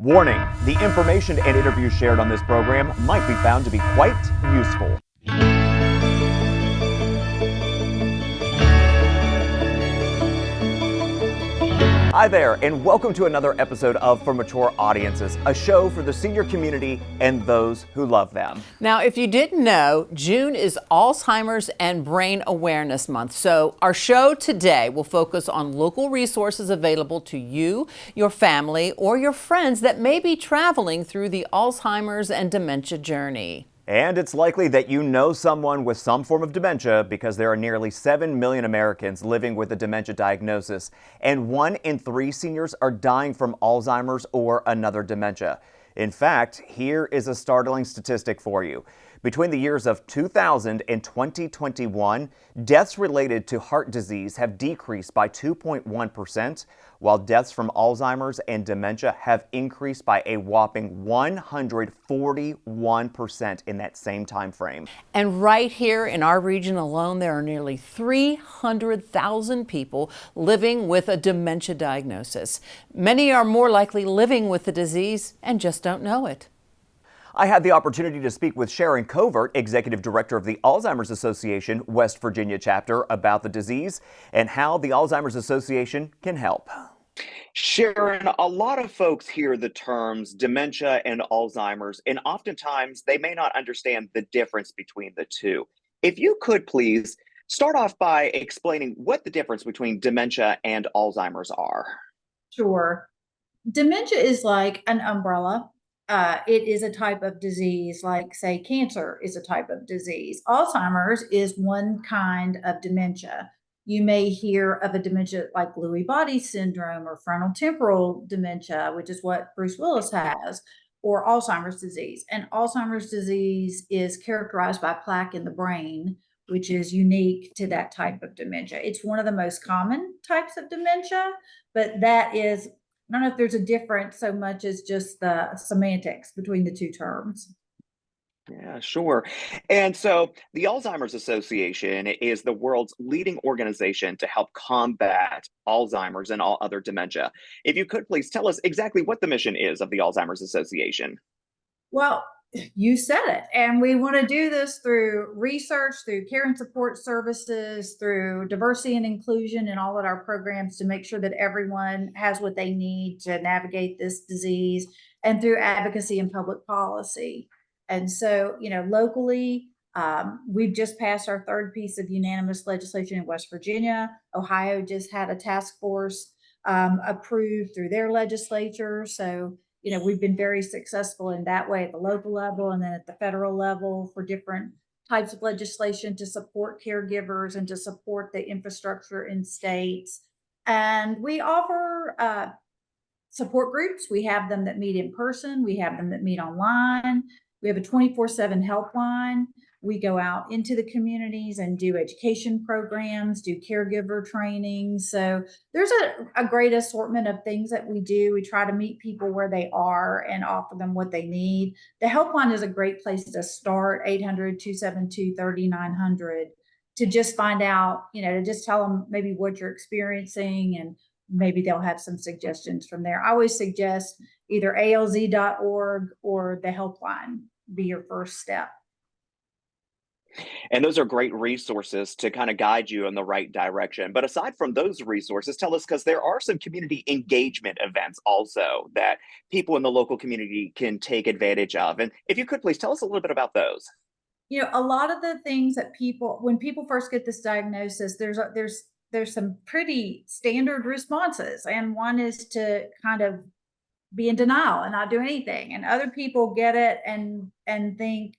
Warning, the information and interviews shared on this program might be found to be quite useful. Hi there, and welcome to another episode of For Mature Audiences, a show for the senior community and those who love them. Now, if you didn't know, June is Alzheimer's and Brain Awareness Month. So our show today will focus on local resources available to you, your family, or your friends that may be traveling through the Alzheimer's and dementia journey. And it's likely that you know someone with some form of dementia because there are nearly 7 million Americans living with a dementia diagnosis, and 1 in 3 seniors are dying from Alzheimer's or another dementia. In fact, here is a startling statistic for you. Between the years of 2000 and 2021, deaths related to heart disease have decreased by 2.1%, while deaths from Alzheimer's and dementia have increased by a whopping 141% in that same time frame. And right here in our region alone, there are nearly 300,000 people living with a dementia diagnosis. Many are more likely living with the disease and just don't know it. I had the opportunity to speak with Sharon Covert, Executive Director of the Alzheimer's Association West Virginia chapter, about the disease and how the Alzheimer's Association can help. Sharon, a lot of folks hear the terms dementia and Alzheimer's, and oftentimes they may not understand the difference between the two. If you could please start off by explaining what the difference between dementia and Alzheimer's are. Sure. Dementia is like an umbrella. It is a type of disease, like, say, cancer is a type of disease. Alzheimer's is one kind of dementia. You may hear of a dementia like Lewy body syndrome or frontotemporal dementia, which is what Bruce Willis has, or Alzheimer's disease. And Alzheimer's disease is characterized by plaque in the brain, which is unique to that type of dementia. It's one of the most common types of dementia, but that is, I don't know if there's a difference so much as just the semantics between the two terms. Yeah, sure. And so the Alzheimer's Association is the world's leading organization to help combat Alzheimer's and all other dementia. If you could please tell us exactly what the mission is of the Alzheimer's Association. Well, you said it. And we want to do this through research, through care and support services, through diversity and inclusion in all of our programs to make sure that everyone has what they need to navigate this disease, and through advocacy and public policy. And so, locally, we've just passed our third piece of unanimous legislation in West Virginia. Ohio just had a task force approved through their legislature. So, we've been very successful in that way at the local level and then at the federal level for different types of legislation to support caregivers and to support the infrastructure in states. And we offer support groups. We have them that meet in person. We have them that meet online. We have a 24/7 helpline. We go out into the communities and do education programs, do caregiver training. So there's a great assortment of things that we do. We try to meet people where they are and offer them what they need. The helpline is a great place to start, 800-272-3900, to just find out, to just tell them maybe what you're experiencing, and maybe they'll have some suggestions from there. I always suggest either alz.org or the helpline be your first step. And those are great resources to kind of guide you in the right direction. But aside from those resources, tell us, because there are some community engagement events also that people in the local community can take advantage of. And if you could please tell us a little bit about those. A lot of the things that when people first get this diagnosis, there's some pretty standard responses. And one is to kind of be in denial and not do anything. And other people get it and think,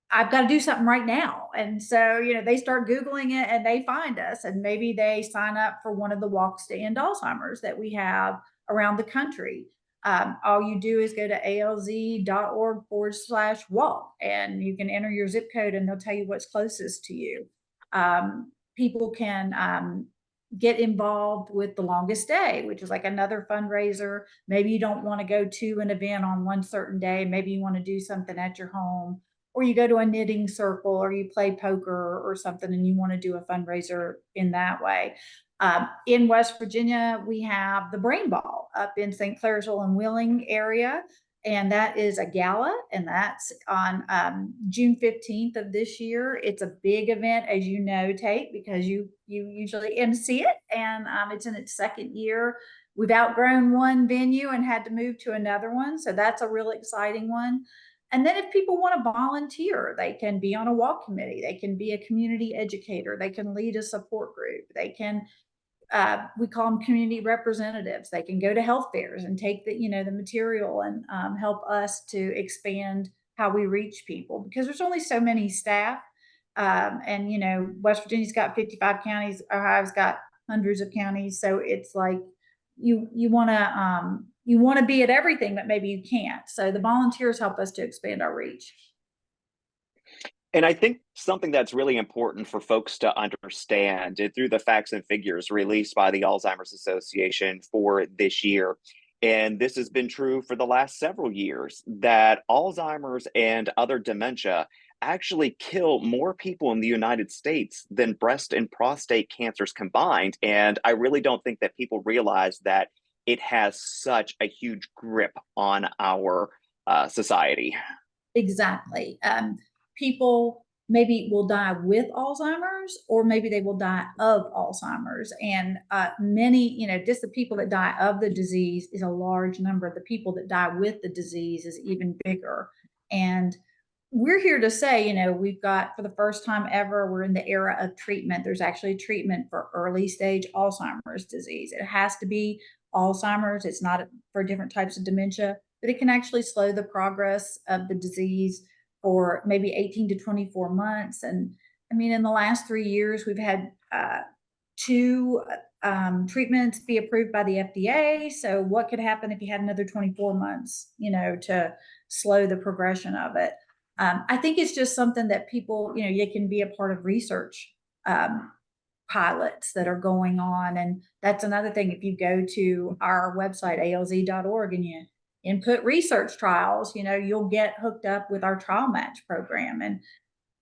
I've got to do something right now. And so, they start Googling it and they find us, and maybe they sign up for one of the walks to end Alzheimer's that we have around the country. All you do is go to alz.org/walk, and you can enter your zip code and they'll tell you what's closest to you. People can get involved with the Longest Day, which is like another fundraiser. Maybe you don't want to go to an event on one certain day. Maybe you want to do something at your home, or you go to a knitting circle, or you play poker or something and you want to do a fundraiser in that way. In West Virginia, we have the Brain Ball up in St. Clairsville and Wheeling area. And that is a gala, and that's on June 15th of this year. It's a big event, as you know, Tate, because you usually MC it, and it's in its second year. We've outgrown one venue and had to move to another one, so that's a really exciting one. And then if people want to volunteer, they can be on a walk committee, they can be a community educator, they can lead a support group, they can we call them community representatives. They can go to health fairs and take the material and help us to expand how we reach people, because there's only so many staff. And West Virginia's got 55 counties, Ohio's got hundreds of counties, so it's like you want to be at everything, but maybe you can't. So the volunteers help us to expand our reach. And I think something that's really important for folks to understand through the facts and figures released by the Alzheimer's Association for this year, and this has been true for the last several years, that Alzheimer's and other dementia actually kill more people in the United States than breast and prostate cancers combined. And I really don't think that people realize that it has such a huge grip on our society. Exactly. People maybe will die with Alzheimer's, or maybe they will die of Alzheimer's. And many, just the people that die of the disease is a large number. The people that die with the disease is even bigger. And we're here to say, we've got, for the first time ever, we're in the era of treatment. There's actually a treatment for early stage Alzheimer's disease. It has to be Alzheimer's. It's not for different types of dementia, but it can actually slow the progress of the disease for maybe 18 to 24 months. And I mean, in the last 3 years, we've had two treatments be approved by the FDA. So what could happen if you had another 24 months, to slow the progression of it? I think it's just something that people, you can be a part of research pilots that are going on. And that's another thing. If you go to our website, alz.org, and you input research trials, you'll get hooked up with our trial match program. And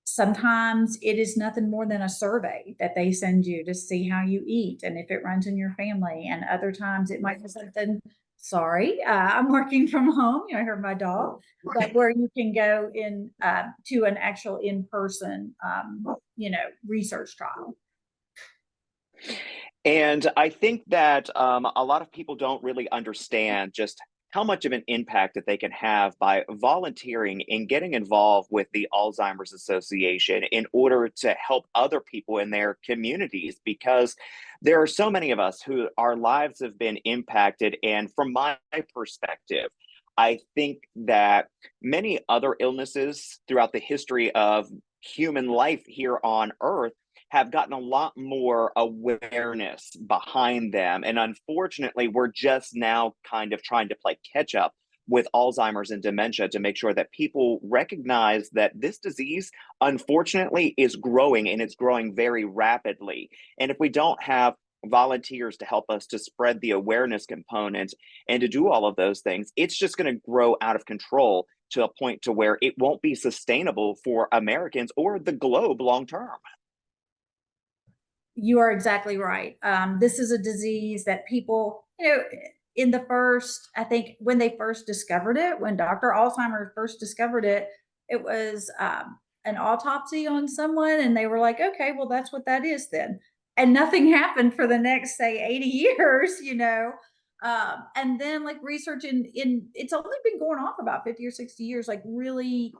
sometimes it is nothing more than a survey that they send you to see how you eat and if it runs in your family. And other times it might be something, sorry, I'm working from home, I heard my dog, but where you can go in to an actual in-person, research trial. And I think that a lot of people don't really understand just how much of an impact that they can have by volunteering and getting involved with the Alzheimer's Association in order to help other people in their communities, because there are so many of us who our lives have been impacted. And from my perspective, I think that many other illnesses throughout the history of human life here on Earth have gotten a lot more awareness behind them. And unfortunately, we're just now kind of trying to play catch up with Alzheimer's and dementia to make sure that people recognize that this disease, unfortunately, is growing, and it's growing very rapidly. And if we don't have volunteers to help us to spread the awareness component and to do all of those things, it's just going to grow out of control to a point to where it won't be sustainable for Americans or the globe long term. You are exactly right. This is a disease that people, in the first, I think when they first discovered it, when Dr. Alzheimer first discovered it, it was an autopsy on someone, and they were like, okay, well, that's what that is then. And nothing happened for the next, say, 80 years, and then like research in it's only been going on for about 50 or 60 years, like really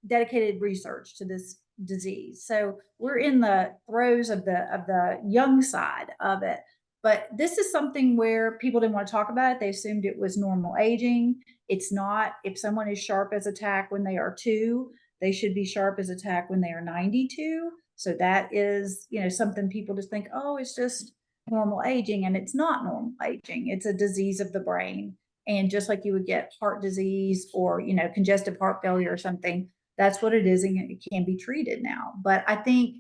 dedicated research to this disease. So we're in the throes of the young side of it. But this is something where people didn't want to talk about it. They assumed it was normal aging. It's not. If someone is sharp as a tack when they are 2, they should be sharp as a tack when they are 92. So that is, something people just think, oh, it's just normal aging. And it's not normal aging. It's a disease of the brain. And just like you would get heart disease or, congestive heart failure or something, that's what it is, and it can be treated now. But I think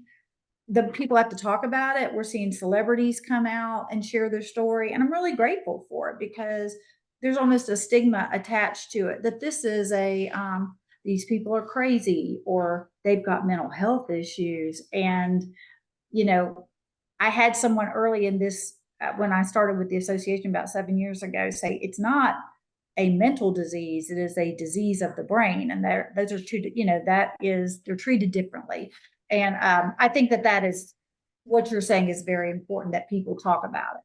the people have to talk about it. We're seeing celebrities come out and share their story, and I'm really grateful for it, because there's almost a stigma attached to it that this is these people are crazy or they've got mental health issues. And I had someone early in this, when I started with the association about 7 years ago, say it's not a mental disease, it is a disease of the brain. And those are two, they're treated differently. And I think that is what you're saying is very important, that people talk about it.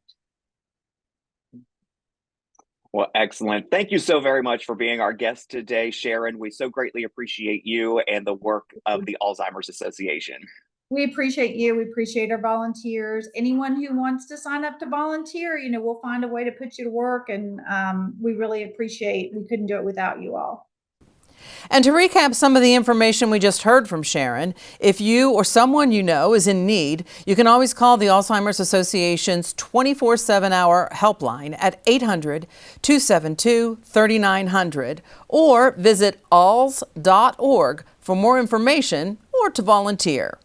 Well, excellent. Thank you so very much for being our guest today, Sharon. We so greatly appreciate you and the work of the Alzheimer's Association. We appreciate you. We appreciate our volunteers. Anyone who wants to sign up to volunteer, we'll find a way to put you to work. And we really appreciate, we couldn't do it without you all. And to recap some of the information we just heard from Sharon, if you or someone you know is in need, you can always call the Alzheimer's Association's 24/7-hour helpline at 800-272-3900 or visit alz.org for more information or to volunteer.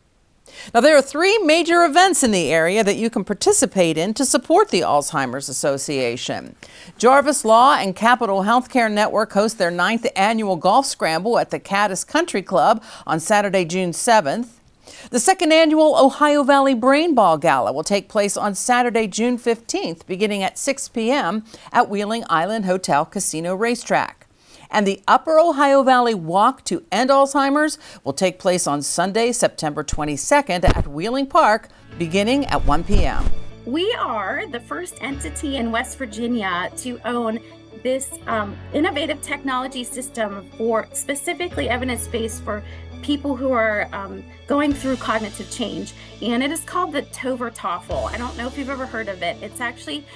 Now, there are 3 major events in the area that you can participate in to support the Alzheimer's Association. Jarvis Law and Capital Healthcare Network host their 9th annual golf scramble at the Caddis Country Club on Saturday, June 7th. The 2nd annual Ohio Valley Brain Ball Gala will take place on Saturday, June 15th, beginning at 6 p.m. at Wheeling Island Hotel Casino Racetrack. And the Upper Ohio Valley Walk to End Alzheimer's will take place on Sunday, September 22nd at Wheeling Park, beginning at 1 p.m. We are the first entity in West Virginia to own this innovative technology system for specifically evidence-based for people who are going through cognitive change. And it is called the Tover TOEFL. I don't know if you've ever heard of it. It's actually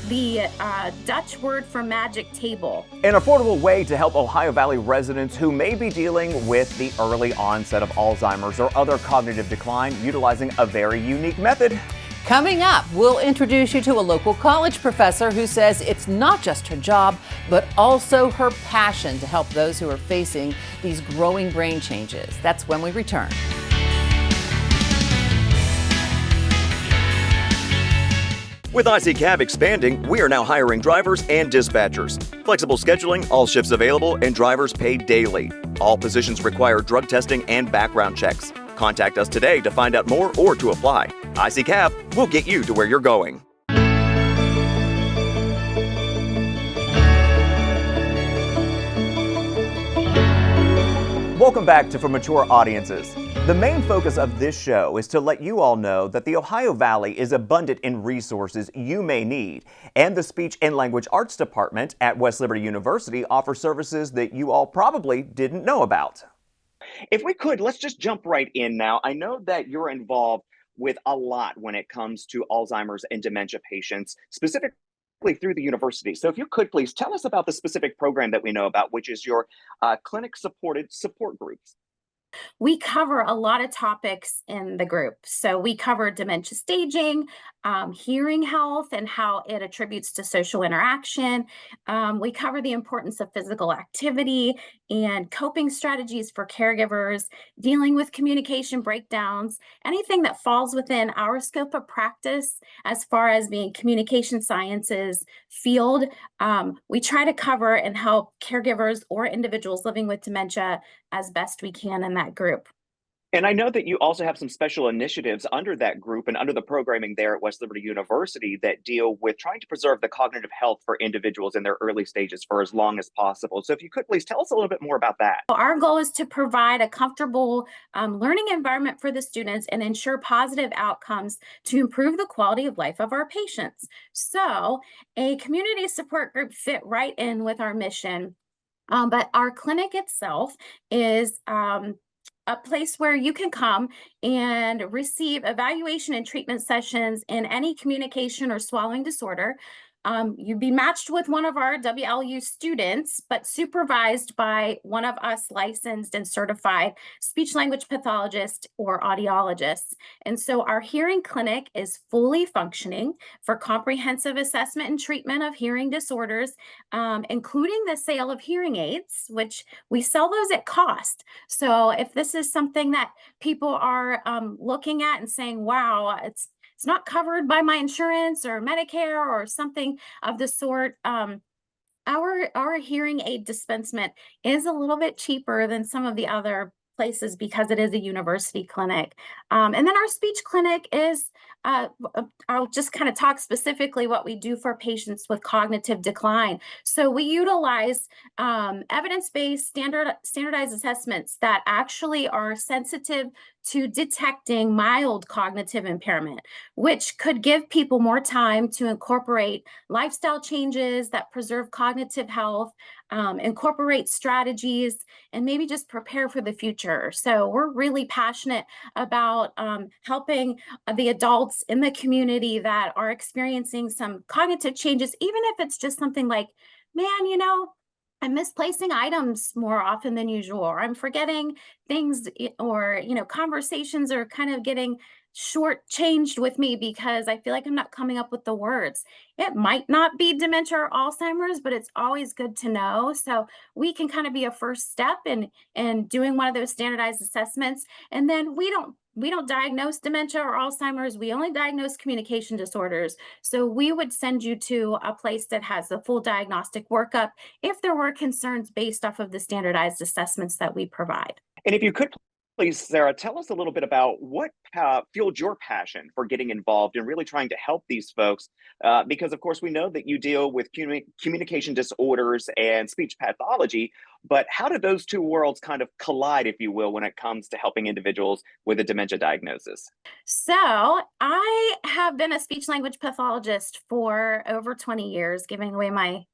the Dutch word for magic table. An affordable way to help Ohio Valley residents who may be dealing with the early onset of Alzheimer's or other cognitive decline, utilizing a very unique method. Coming up, we'll introduce you to a local college professor who says it's not just her job, but also her passion to help those who are facing these growing brain changes. That's when we return. With IC Cab expanding, we are now hiring drivers and dispatchers. Flexible scheduling, all shifts available, and drivers paid daily. All positions require drug testing and background checks. Contact us today to find out more or to apply. IC Cab will get you to where you're going. Welcome back to For Mature Audiences. The main focus of this show is to let you all know that the Ohio Valley is abundant in resources you may need, and the Speech and Language Arts Department at West Liberty University offers services that you all probably didn't know about. If we could, let's just jump right in now. I know that you're involved with a lot when it comes to Alzheimer's and dementia patients, specifically through the university. So if you could, please tell us about the specific program that we know about, which is your clinic-supported support groups. We cover a lot of topics in the group. So we cover dementia staging, hearing health and how it attributes to social interaction. We cover the importance of physical activity and coping strategies for caregivers, dealing with communication breakdowns, anything that falls within our scope of practice as far as being communication sciences field. We try to cover and help caregivers or individuals living with dementia as best we can in that group. And I know that you also have some special initiatives under that group and under the programming there at West Liberty University that deal with trying to preserve the cognitive health for individuals in their early stages for as long as possible. So if you could please tell us a little bit more about that. Our goal is to provide a comfortable learning environment for the students and ensure positive outcomes to improve the quality of life of our patients. So a community support group fit right in with our mission. But our clinic itself is a place where you can come and receive evaluation and treatment sessions in any communication or swallowing disorder. You'd be matched with one of our WLU students, but supervised by one of us licensed and certified speech language pathologists or audiologists. And so our hearing clinic is fully functioning for comprehensive assessment and treatment of hearing disorders, including the sale of hearing aids, which we sell those at cost. So if this is something that people are looking at and saying, wow, it's not covered by my insurance or Medicare or something of the sort, our hearing aid dispensement is a little bit cheaper than some of the other places because it is a university clinic. And then our speech clinic is, I'll just kind of talk specifically what we do for patients with cognitive decline. So we utilize evidence-based standardized assessments that actually are sensitive to detecting mild cognitive impairment, which could give people more time to incorporate lifestyle changes that preserve cognitive health, incorporate strategies, and maybe just prepare for the future. So we're really passionate about helping the adults in the community that are experiencing some cognitive changes, even if it's just something like, man, I'm misplacing items more often than usual, or I'm forgetting things, or, conversations are kind of getting shortchanged with me because I feel like I'm not coming up with the words. It might not be dementia or Alzheimer's, but it's always good to know. So we can kind of be a first step in doing one of those standardized assessments. And then we don't diagnose dementia or Alzheimer's. We only diagnose communication disorders. So we would send you to a place that has a full diagnostic workup if there were concerns based off of the standardized assessments that we provide. And if you could, please, Sarah, tell us a little bit about what fueled your passion for getting involved and really trying to help these folks. Because, of course, we know that you deal with communication disorders and speech pathology, but how do those two worlds kind of collide, if you will, when it comes to helping individuals with a dementia diagnosis? So I have been a speech language pathologist for over 20 years, giving away my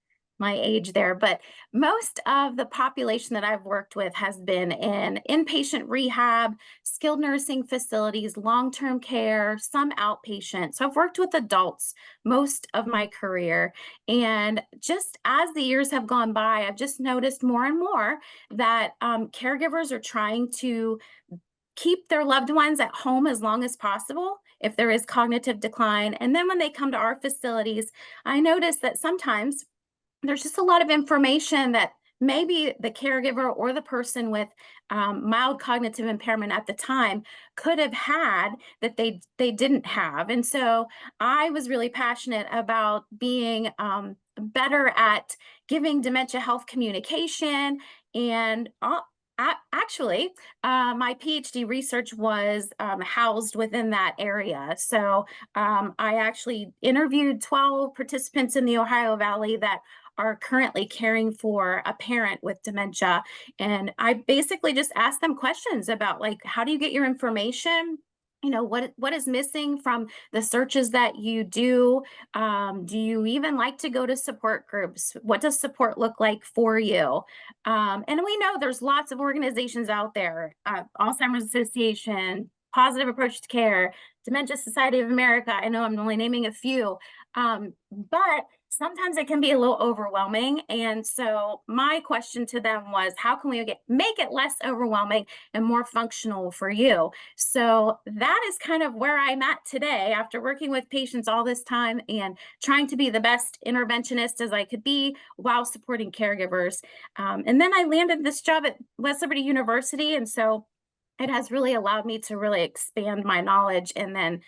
age there, but most of the population that I've worked with has been in inpatient rehab, skilled nursing facilities, long-term care, some outpatient. So I've worked with adults most of my career. And just as the years have gone by, I've just noticed more and more that caregivers are trying to keep their loved ones at home as long as possible if there is cognitive decline. And then when they come to our facilities, I notice that sometimes there's just a lot of information that maybe the caregiver or the person with mild cognitive impairment at the time could have had that they didn't have. And so I was really passionate about being better at giving dementia health communication. And actually, my PhD research was housed within that area. So I actually interviewed 12 participants in the Ohio Valley that are currently caring for a parent with dementia. And I basically just asked them questions about, like, how do you get your information? What is missing from the searches that you do? Do you even like to go to support groups? What does support look like for you? And we know there's lots of organizations out there, Alzheimer's Association, Positive Approach to Care, Dementia Society of America. I know I'm only naming a few, but sometimes it can be a little overwhelming. And so my question to them was, how can we make it less overwhelming and more functional for you? So that is kind of where I'm at today after working with patients all this time and trying to be the best interventionist as I could be while supporting caregivers. And then I landed this job at West Liberty University. And so it has really allowed me to really expand my knowledge and then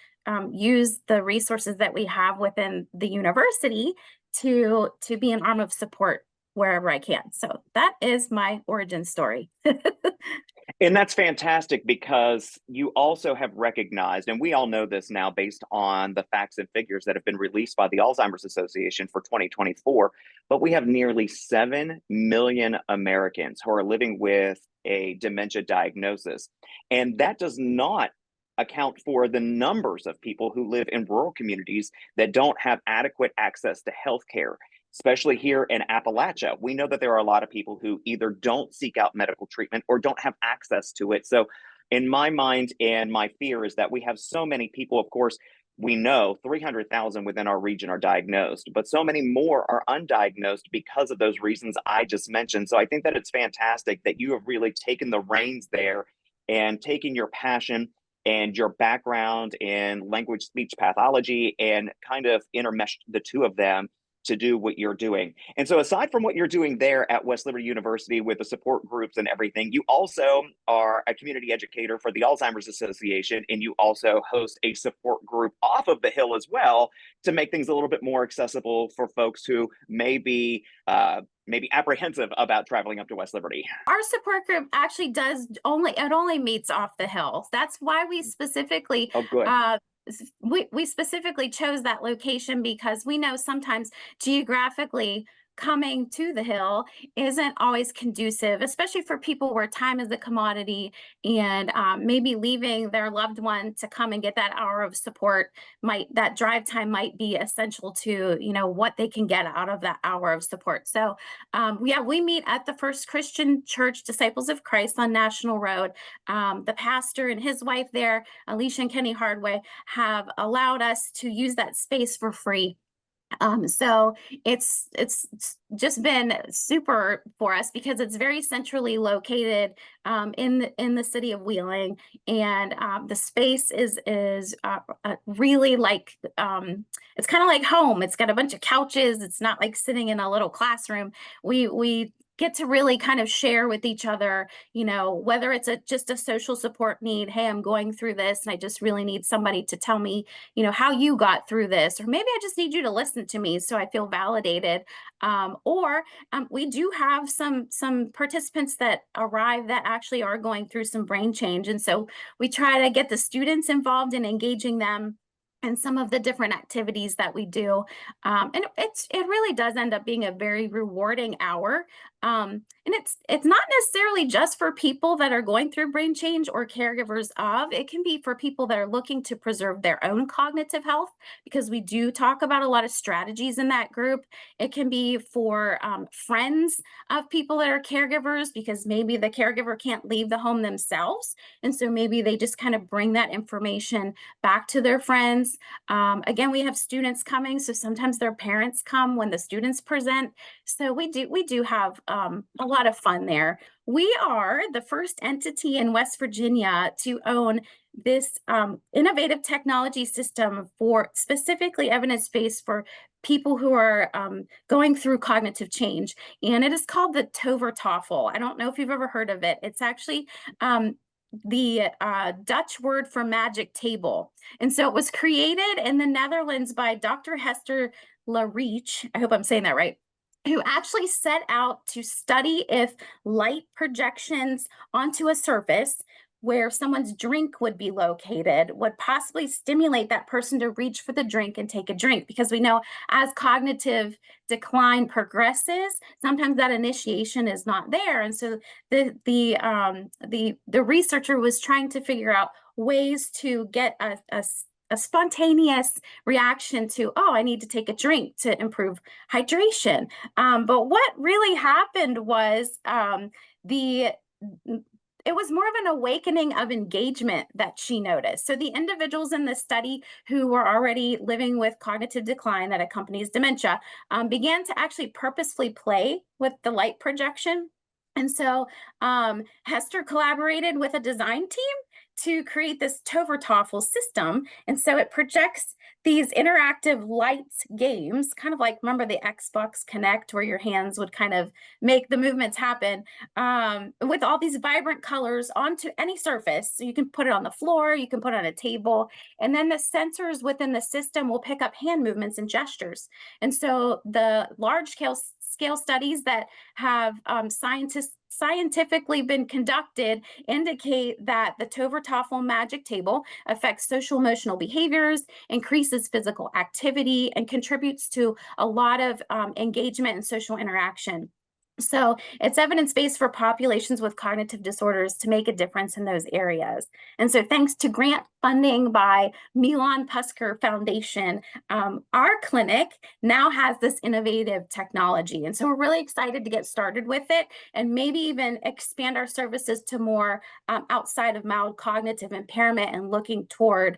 use the resources that we have within the university to be an arm of support wherever I can. So that is my origin story. And that's fantastic because you also have recognized, and we all know this now based on the facts and figures that have been released by the Alzheimer's Association for 2024, but we have nearly 7 million Americans who are living with a dementia diagnosis. And that does not account for the numbers of people who live in rural communities that don't have adequate access to healthcare. Especially here in Appalachia, we know that there are a lot of people who either don't seek out medical treatment or don't have access to it. So in my mind and my fear is that we have so many people, of course, we know 300,000 within our region are diagnosed, but so many more are undiagnosed because of those reasons I just mentioned. So I think that it's fantastic that you have really taken the reins there and taken your passion and your background in language speech pathology and kind of intermeshed the two of them to do what you're doing. And so aside from what you're doing there at West Liberty University with the support groups and everything, you also are a community educator for the Alzheimer's Association, and you also host a support group off of the Hill as well to make things a little bit more accessible for folks who may be maybe apprehensive about traveling up to West Liberty. Our support group actually only meets off the Hill. That's why we specifically Oh, good. we specifically chose that location, because we know sometimes geographically coming to the Hill isn't always conducive, especially for people where time is a commodity, and maybe leaving their loved one to come and get that hour of support that drive time might be essential to what they can get out of that hour of support. So we meet at the First Christian Church Disciples of Christ on National Road. The pastor and his wife there, Alicia and Kenny Hardway, have allowed us to use that space for free. So it's just been super for us because it's very centrally located in the city of Wheeling, and the space is really like it's kind of like home. It's got a bunch of couches. It's not like sitting in a little classroom. We get to really kind of share with each other, whether it's just a social support need. Hey, I'm going through this and I just really need somebody to tell me, how you got through this, or maybe I just need you to listen to me so I feel validated. Or we do have some participants that arrive that actually are going through some brain change. And so we try to get the students involved in engaging them and some of the different activities that we do. And it really does end up being a very rewarding hour. And it's not necessarily just for people that are going through brain change or caregivers of. It can be for people that are looking to preserve their own cognitive health, because we do talk about a lot of strategies in that group. It can be for friends of people that are caregivers, because maybe the caregiver can't leave the home themselves. And so maybe they just kind of bring that information back to their friends. Again, we have students coming, so sometimes their parents come when the students present. So we do have a lot of fun there. We are the first entity in West Virginia to own this innovative technology system for specifically evidence-based for people who are going through cognitive change. And it is called the TOVER-TOEFL. I don't know if you've ever heard of it. It's actually the Dutch word for magic table. And so it was created in the Netherlands by Dr. Hester Lariche. I hope I'm saying that right, who actually set out to study if light projections onto a surface where someone's drink would be located would possibly stimulate that person to reach for the drink and take a drink. Because we know as cognitive decline progresses, sometimes that initiation is not there. And so the researcher was trying to figure out ways to get a spontaneous reaction to, oh, I need to take a drink to improve hydration. But what really happened was it was more of an awakening of engagement that she noticed. So the individuals in the study who were already living with cognitive decline that accompanies dementia began to actually purposefully play with the light projection. And so Hester collaborated with a design team to create this TOVER-TOEFL system. And so it projects these interactive lights games, kind of like, remember the Xbox Connect, where your hands would kind of make the movements happen, with all these vibrant colors onto any surface. So you can put it on the floor, you can put it on a table, and then the sensors within the system will pick up hand movements and gestures. And so the large scale studies that have scientifically been conducted indicate that the TOVER-TOEFL magic table affects social emotional behaviors, increases physical activity, and contributes to a lot of engagement and social interaction. So it's evidence-based for populations with cognitive disorders to make a difference in those areas. And so thanks to grant funding by Milan Pusker Foundation, our clinic now has this innovative technology. And so we're really excited to get started with it and maybe even expand our services to more outside of mild cognitive impairment and looking toward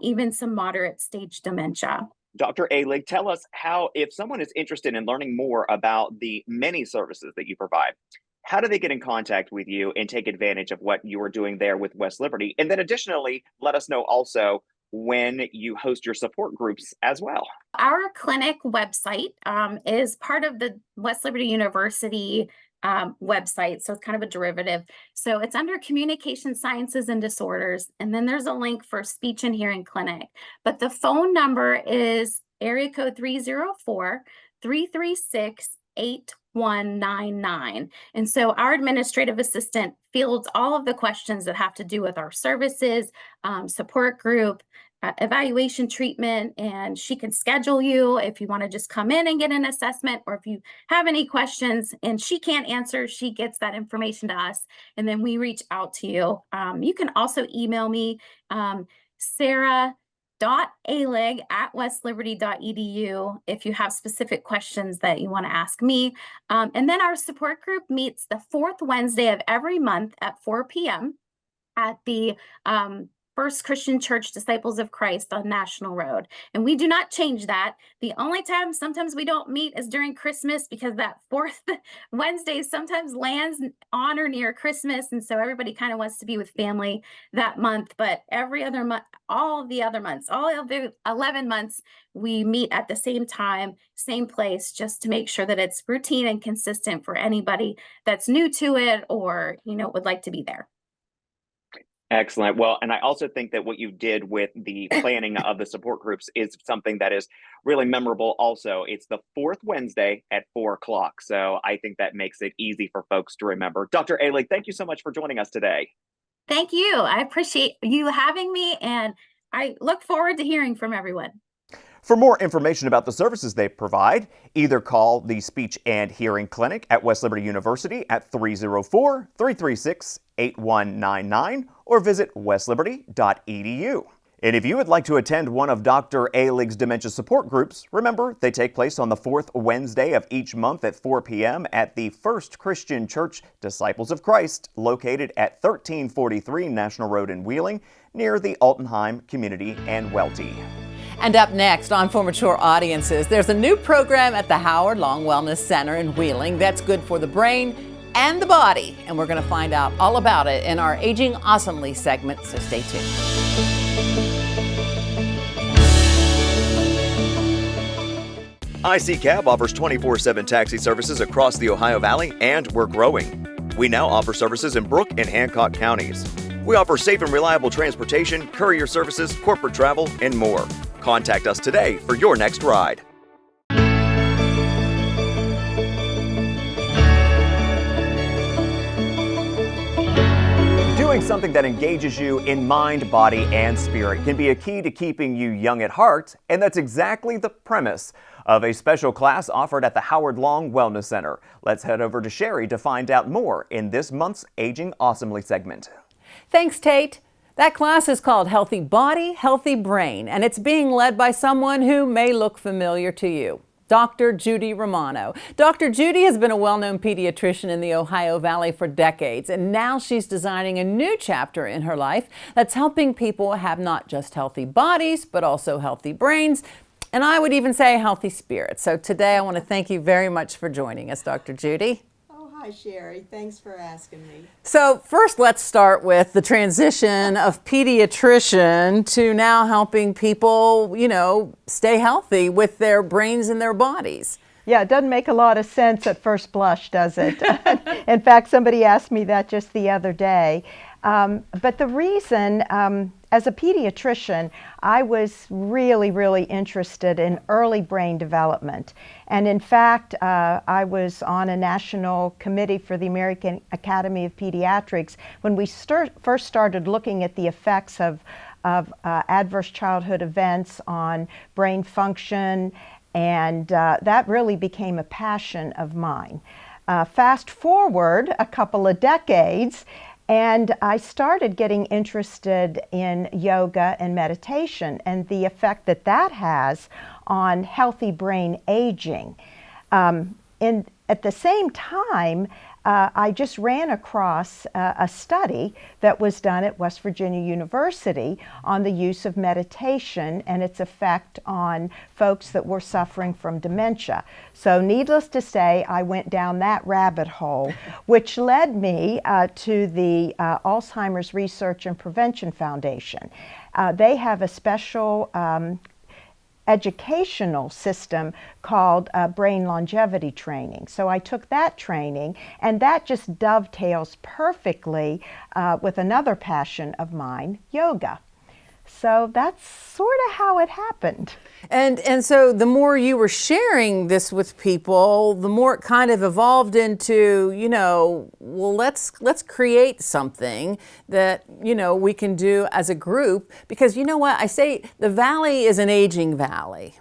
even some moderate stage dementia. Dr. Alig, tell us how, if someone is interested in learning more about the many services that you provide, how do they get in contact with you and take advantage of what you are doing there with West Liberty? And then additionally, let us know also when you host your support groups as well? Our clinic website is part of the West Liberty University website. So it's kind of a derivative. So it's under Communication Sciences and Disorders. And then there's a link for Speech and Hearing Clinic. But the phone number is area code 304-336-8199. And so our administrative assistant fields all of the questions that have to do with our services, support group, evaluation treatment, and she can schedule you if you want to just come in and get an assessment, or if you have any questions and she can't answer, she gets that information to us and then we reach out to you. You can also email me, sarah.alig@westliberty.edu if you have specific questions that you want to ask me. And then our support group meets the fourth Wednesday of every month at 4 p.m. at the First Christian Church Disciples of Christ on National Road. And we do not change that. The only time sometimes we don't meet is during Christmas, because that fourth Wednesday sometimes lands on or near Christmas. And so everybody kind of wants to be with family that month. But every other month, all of the 11 months, we meet at the same time, same place, just to make sure that it's routine and consistent for anybody that's new to it or, would like to be there. Excellent. Well, and I also think that what you did with the planning of the support groups is something that is really memorable also. It's the fourth Wednesday at 4 o'clock. So I think that makes it easy for folks to remember. Dr. Alig, thank you so much for joining us today. Thank you. I appreciate you having me, and I look forward to hearing from everyone. For more information about the services they provide, either call the Speech and Hearing Clinic at West Liberty University at 304-336-8199 or visit westliberty.edu. And if you would like to attend one of Dr. Alig's dementia support groups, remember they take place on the fourth Wednesday of each month at 4 p.m. at the First Christian Church Disciples of Christ, located at 1343 National Road in Wheeling, near the Altenheim Community and Welty. And up next on For Mature Audiences, there's a new program at the Howard Long Wellness Center in Wheeling that's good for the brain and the body. And we're going to find out all about it in our Aging Awesomely segment, so stay tuned. ICCAB offers 24/7 taxi services across the Ohio Valley, and we're growing. We now offer services in Brooke and Hancock counties. We offer safe and reliable transportation, courier services, corporate travel, and more. Contact us today for your next ride. Doing something that engages you in mind, body, and spirit can be a key to keeping you young at heart, and that's exactly the premise of a special class offered at the Howard Long Wellness Center. Let's head over to Sherry to find out more in this month's Aging Awesomely segment. Thanks, Tate. That class is called Healthy Body, Healthy Brain, and it's being led by someone who may look familiar to you, Dr. Judy Romano. Dr. Judy has been a well-known pediatrician in the Ohio Valley for decades, and now she's designing a new chapter in her life that's helping people have not just healthy bodies, but also healthy brains, and I would even say healthy spirits. So today I want to thank you very much for joining us, Dr. Judy. Hi, Sherry. Thanks for asking me. So first, let's start with the transition of pediatrician to now helping people, stay healthy with their brains and their bodies. Yeah, it doesn't make a lot of sense at first blush, does it? In fact, somebody asked me that just the other day. But the reason, as a pediatrician, I was really interested in early brain development. And in fact, I was on a national committee for the American Academy of Pediatrics when we first started looking at the effects of adverse childhood events on brain function, and that really became a passion of mine. Fast forward a couple of decades, and I started getting interested in yoga and meditation and the effect that that has on healthy brain aging. At the same time, I just ran across a study that was done at West Virginia University on the use of meditation and its effect on folks that were suffering from dementia. So needless to say, I went down that rabbit hole, which led me to the Alzheimer's Research and Prevention Foundation. They have a special educational system called brain longevity training. So I took that training, and that just dovetails perfectly with another passion of mine, yoga. So that's sort of how it happened. And so the more you were sharing this with people, the more it kind of evolved into, well, let's create something that, we can do as a group, because you know what, I say the valley is an aging valley.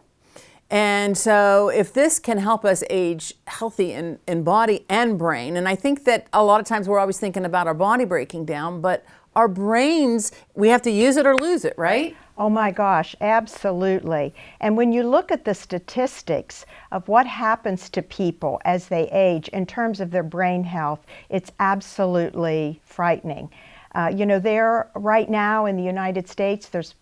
And so if this can help us age healthy in body and brain, and I think that a lot of times we're always thinking about our body breaking down, but our brains, we have to use it or lose it, right? Oh my gosh, absolutely. And when you look at the statistics of what happens to people as they age in terms of their brain health, it's absolutely frightening. There right now in the United States, there's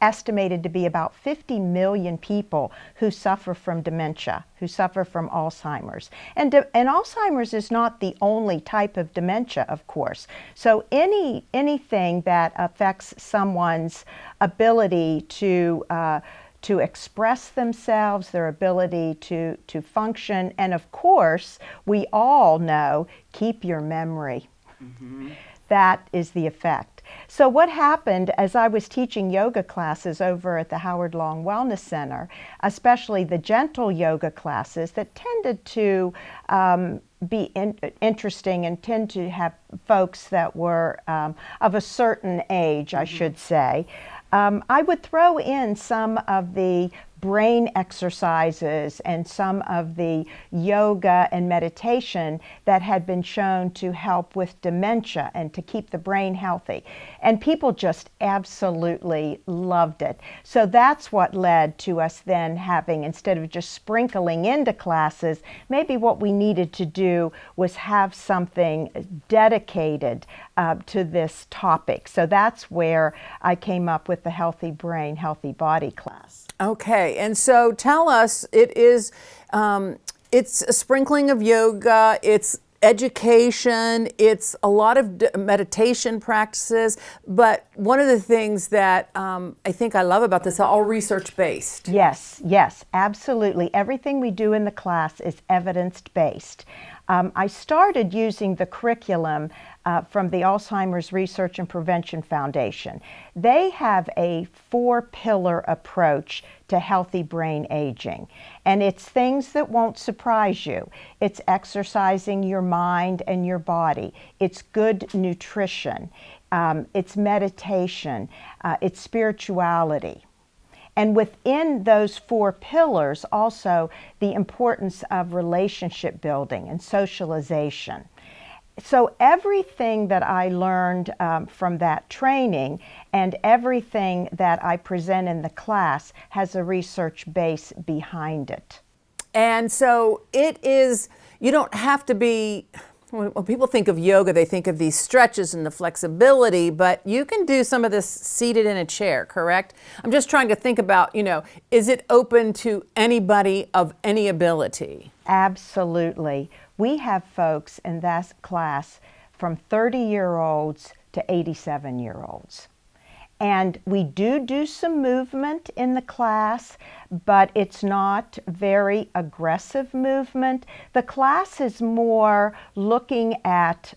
estimated to be about 50 million people who suffer from dementia, who suffer from Alzheimer's. And Alzheimer's is not the only type of dementia, of course. So anything that affects someone's ability to express themselves, their ability to function, and of course, we all know, keep your memory. Mm-hmm. That is the effect. So what happened as I was teaching yoga classes over at the Howard Long Wellness Center, especially the gentle yoga classes that tended to be interesting and tend to have folks that were of a certain age, I should say, I would throw in some of the brain exercises and some of the yoga and meditation that had been shown to help with dementia and to keep the brain healthy. And people just absolutely loved it. So that's what led to us then having, instead of just sprinkling into classes, maybe what we needed to do was have something dedicated to this topic. So that's where I came up with the Healthy Brain, Healthy Body class. Okay, and so tell us, it's a sprinkling of yoga, it's education, it's a lot of meditation practices, but one of the things that I think I love about this is all research-based. Yes, absolutely. Everything we do in the class is evidence-based. I started using the curriculum from the Alzheimer's Research and Prevention Foundation. They have a 4-pillar approach to healthy brain aging. And it's things that won't surprise you. It's exercising your mind and your body. It's good nutrition. It's meditation. It's spirituality. And within those 4 pillars, also the importance of relationship building and socialization. So everything that I learned from that training and everything that I present in the class has a research base behind it. And so it is, you don't have to be, when people think of yoga, they think of these stretches and the flexibility, but you can do some of this seated in a chair, correct? I'm just trying to think about, is it open to anybody of any ability? Absolutely. We have folks in that class from 30-year-olds to 87-year-olds. And we do some movement in the class, but it's not very aggressive movement. The class is more looking at,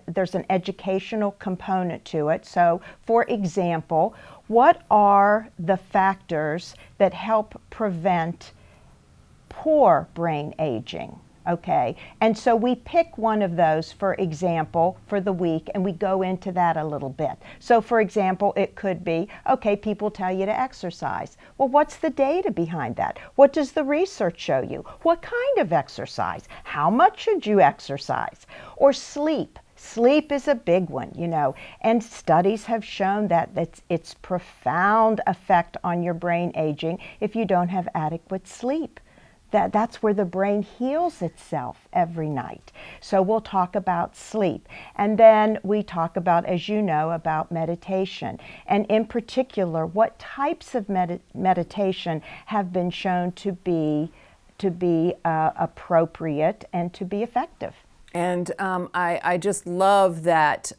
there's an educational component to it. So, for example, what are the factors that help prevent poor brain aging? Okay, and so we pick one of those, for example, for the week, and we go into that a little bit. So, for example, it could be, okay, people tell you to exercise. Well, what's the data behind that? What does the research show you? What kind of exercise? How much should you exercise? Or sleep. Sleep is a big one, and studies have shown that it's profound effect on your brain aging if you don't have adequate sleep. That's where the brain heals itself every night. So we'll talk about sleep. And then we talk about, as you know, about meditation. And in particular, what types of meditation have been shown to be appropriate and to be effective. And I just love that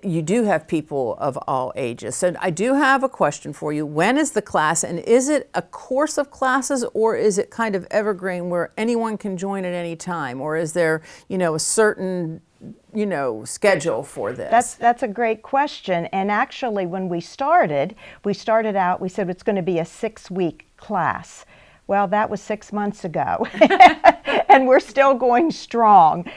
you do have people of all ages. So I do have a question for you. When is the class, and is it a course of classes, or is it kind of evergreen where anyone can join at any time? Or is there, a certain, schedule for this? That's a great question. And actually, when we started out, we said it's going to be a 6-week class. Well, that was 6 months ago, and we're still going strong.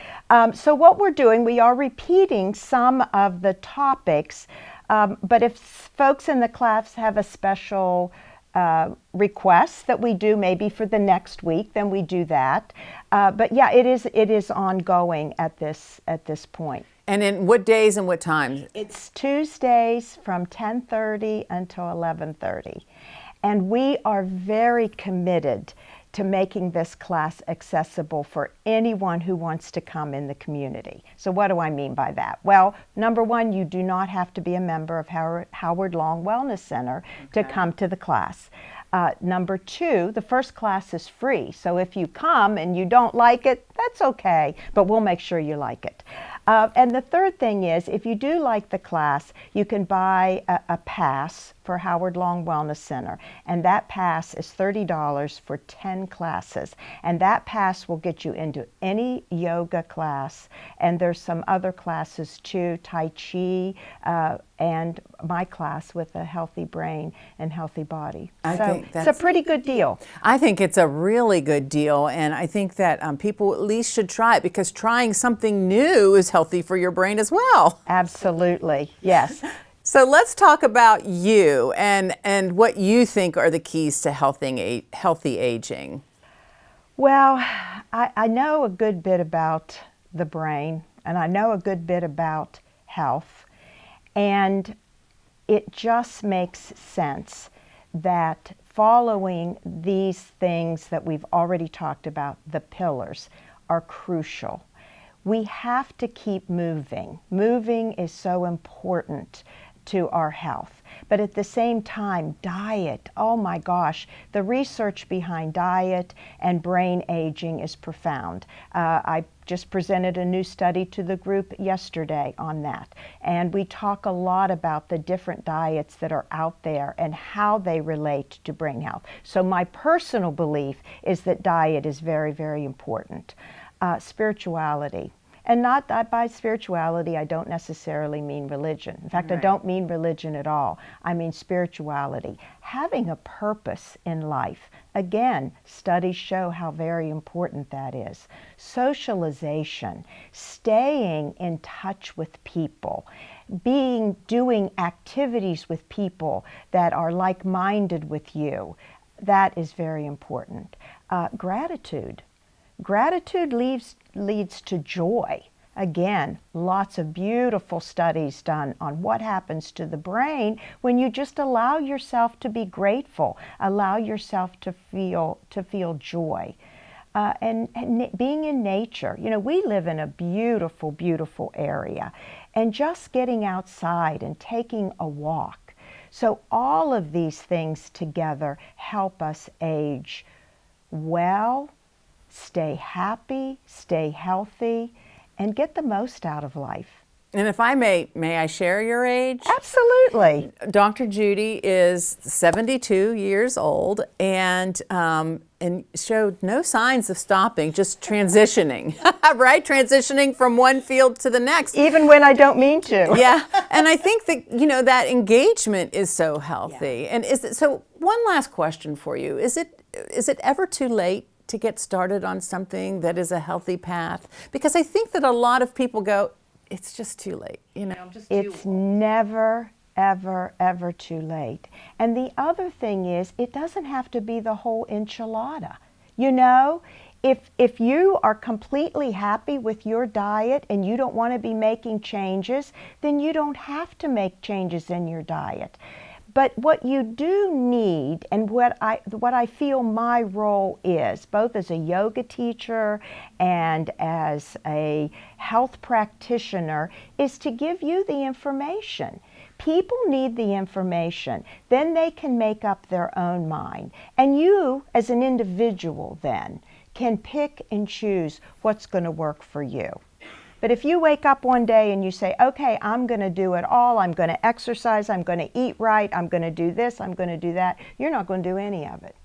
So what we're doing, we are repeating some of the topics, but if folks in the class have a special request that we do maybe for the next week, then we do that. But yeah, it is ongoing at this point. And in what days and what times? It's Tuesdays from 10:30 until 11:30. And we are very committed to making this class accessible for anyone who wants to come in the community. So what do I mean by that? Well, number one, you do not have to be a member of Howard Long Wellness Center to come to the class. Number two, the first class is free. So if you come and you don't like it, that's okay, but we'll make sure you like it. And the third thing is, if you do like the class, you can buy a pass for Howard Long Wellness Center. And that pass is $30 for 10 classes. And that pass will get you into any yoga class. And there's some other classes too, Tai Chi, and my class with a healthy brain and healthy body. I think it's a pretty good deal. I think it's a really good deal, and I think that people at least should try it, because trying something new is healthy for your brain as well. Absolutely, yes. So let's talk about you and what you think are the keys to healthy aging. Well, I know a good bit about the brain, and I know a good bit about health, and it just makes sense that following these things that we've already talked about, the pillars, are crucial. We have to keep moving. Moving is so important to our health. But at the same time, diet, oh my gosh, the research behind diet and brain aging is profound. I just presented a new study to the group yesterday on that. And we talk a lot about the different diets that are out there and how they relate to brain health. So my personal belief is that diet is very, very important. Spirituality. And not that by spirituality, I don't necessarily mean religion. In fact, I don't mean religion at all. I mean spirituality. Having a purpose in life. Again, studies show how very important that is. Socialization, staying in touch with people, doing activities with people that are like-minded with you. That is very important. Gratitude. Gratitude leads to joy. Again, lots of beautiful studies done on what happens to the brain when you just allow yourself to be grateful, allow yourself to feel joy. And being in nature. We live in a beautiful, beautiful area, and just getting outside and taking a walk. So all of these things together help us age well, stay happy, stay healthy, and get the most out of life. And if I may I share your age? Absolutely. Dr. Judy is 72 years old and showed no signs of stopping, just transitioning, right? Transitioning from one field to the next. Even when I don't mean to. Yeah, and I think that, that engagement is so healthy. Yeah. And so one last question for you. Is it ever too late to get started on something that is a healthy path? Because I think that a lot of people go, it's just too late, I'm just It's never, ever, ever too late. And the other thing is, it doesn't have to be the whole enchilada. If you are completely happy with your diet and you don't want to be making changes, then you don't have to make changes in your diet. But what you do need, and what I feel my role is, both as a yoga teacher and as a health practitioner, is to give you the information. People need the information. Then they can make up their own mind. And you, as an individual, then, can pick and choose what's going to work for you. But if you wake up one day and you say, okay, I'm going to do it all, I'm going to exercise, I'm going to eat right, I'm going to do this, I'm going to do that, you're not going to do any of it.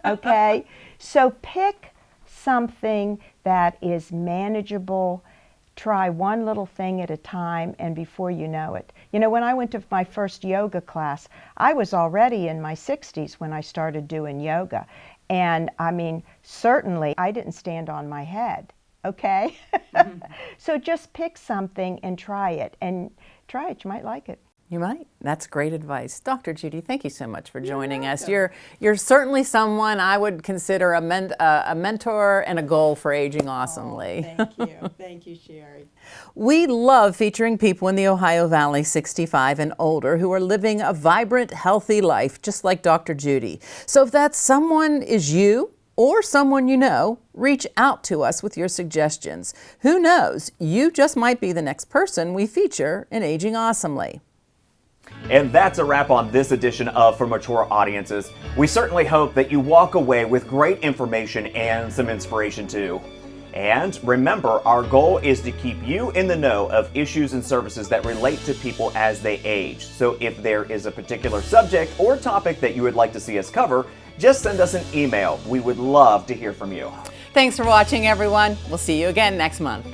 Okay? So pick something that is manageable. Try one little thing at a time, and before you know it. You know, when I went to my first yoga class, I was already in my 60s when I started doing yoga. And I mean, certainly I didn't stand on my head. Okay? Mm-hmm. So just pick something and try it. And try it. You might like it. You might. That's great advice. Dr. Judy, thank you so much for joining us. You're certainly someone I would consider a mentor and a goal for Aging Awesomely. Oh, thank you. Thank you, Sherry. We love featuring people in the Ohio Valley 65 and older who are living a vibrant, healthy life, just like Dr. Judy. So if that someone is you, or someone you know, reach out to us with your suggestions. Who knows, you just might be the next person we feature in Aging Awesomely. And that's a wrap on this edition of For Mature Audiences. We certainly hope that you walk away with great information and some inspiration too. And remember, our goal is to keep you in the know of issues and services that relate to people as they age. So if there is a particular subject or topic that you would like to see us cover, just send us an email. We would love to hear from you. Thanks for watching, everyone. We'll see you again next month.